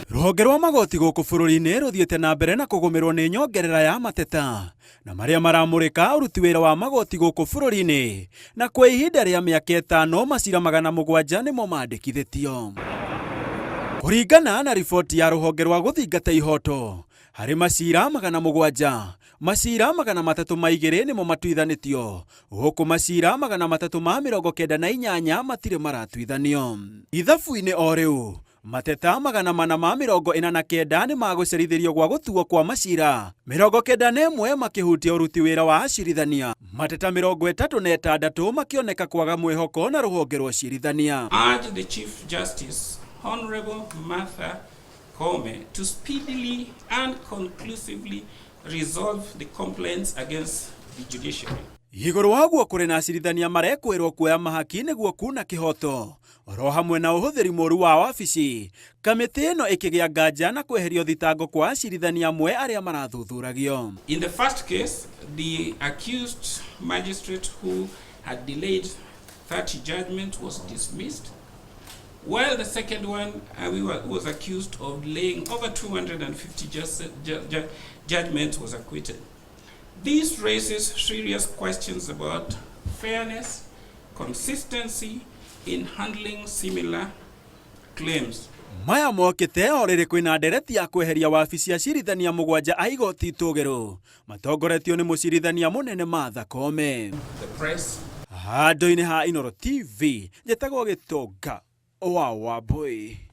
Rũhonge rwa magoti gũkũ bũrũri-inĩ rũthiĩte na mbere na kũgũmĩrwo nĩ nyongerera ya mateta na marĩa maramũrĩka ũruti wĩra wa magoti gũkũ bũrũri-inĩ, na kwa ihinda rĩa mĩaka 5 macira 700 nĩmo mandĩkithĩtio. Kũringana na riboti ya rũhonge rwa gũthingata ihoto, harĩ macira 700, macira 302 nĩmo matuithanĩtio, gũkũ macira 398 matirĩ maratuithanio. Ithabu-inĩ o rĩu, mateta 449 nĩ magũcerithĩrio gwa gũtuo kwa macira, 91 makĩhutia ũruti wĩra wa acirithania, mateta 36 makĩoneka kwaga mwĩhoko na rũhonge rwa acirithania. Urge the Chief Justice, Honorable Martha Koome, to speedily and conclusively resolve the complaints against the judiciary. Igũrũ waguo kũrĩ na acirithania marekwĩrwo kuoya mahaki nĩguo kuna kĩhoto, oro hamwe na ũhũthĩri mũru wa wabici. Kamĩtĩ ĩno ĩkĩgĩa nganja na kweherio thitango kwa acirithania amwe arĩa marathuthuragio. In the first case, the accused magistrate who had delayed 30 judgment was dismissed, while the second one was accused of delaying over 250 judgments was acquitted. This raises serious questions about fairness, consistency in handling similar claims. Maya mokĩte o rĩrĩ kwĩna ndereti ya kweheria wabici acirithania 7 a igoti itũgĩrũ, matongoretio nĩ mũcirithania mũnene Martha Koome. Handũ-inĩ ha Inooro TV, njĩtagwo Gĩtonga wa Wambui.